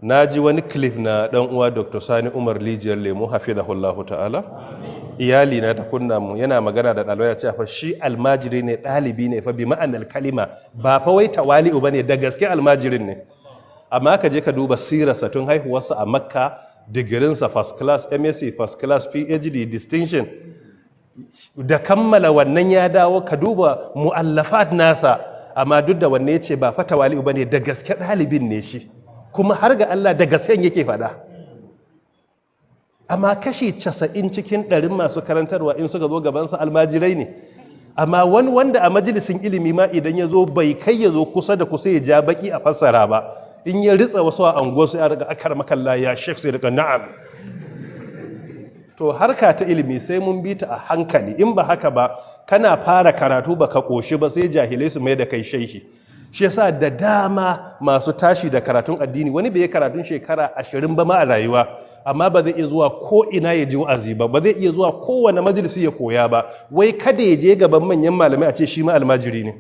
Na ji wani clip na dan uwa Dr. Sani Umar Rijiyar lemo hafizahullahu ta'ala. Iyali na ta kunna mu yana magana da ɗalibai ya ce fa shi almajiri ne, ɗalibi ne fa bi ma'anar kalima, ba fa wai tawali'u bane, da gaske almajirin ne. Amma ka je ka duba sirarsa tun haihuwarsa a Makka, digirinsa first class, MSc first class, PhD distinction. Da kammala wannan ya dawo ka duba mu'allafat nasa, amma duk da wanne ya ce ba fa tawali'u bane, da gaske ɗalibin ne shi. Kuma har ga Allah da gaskiyan yake faɗa. Amma kashi 90 cikin 100 masu karantarwa in suka zo gabansa almajirai ne. Amma wani wanda a majalisin ilimi ma idan ya zo bai kai ya zo kusa da kusa ya ja baki a fassara ba, in ya ritsa wasu a anguwa sai a daga akar makalla ya shek sai daga na'am. To harka ta ilimi sai mun bi ta a hankali, in ba haka ba kana fara karatu baka koshi ba sai jahilai su mai da kai shehi. Shi yasa da dama masu tashi da karatun addini, wani bai yi karatun shekara 20 ba ma a rayuwa, amma ba zai iya zuwa ko ina ya ji wa'azi ba, ba zai iya zuwa kowane majalisi ya koya ba, wai kada ya je gaban manyan malamai a ce shi ma almajiri ne.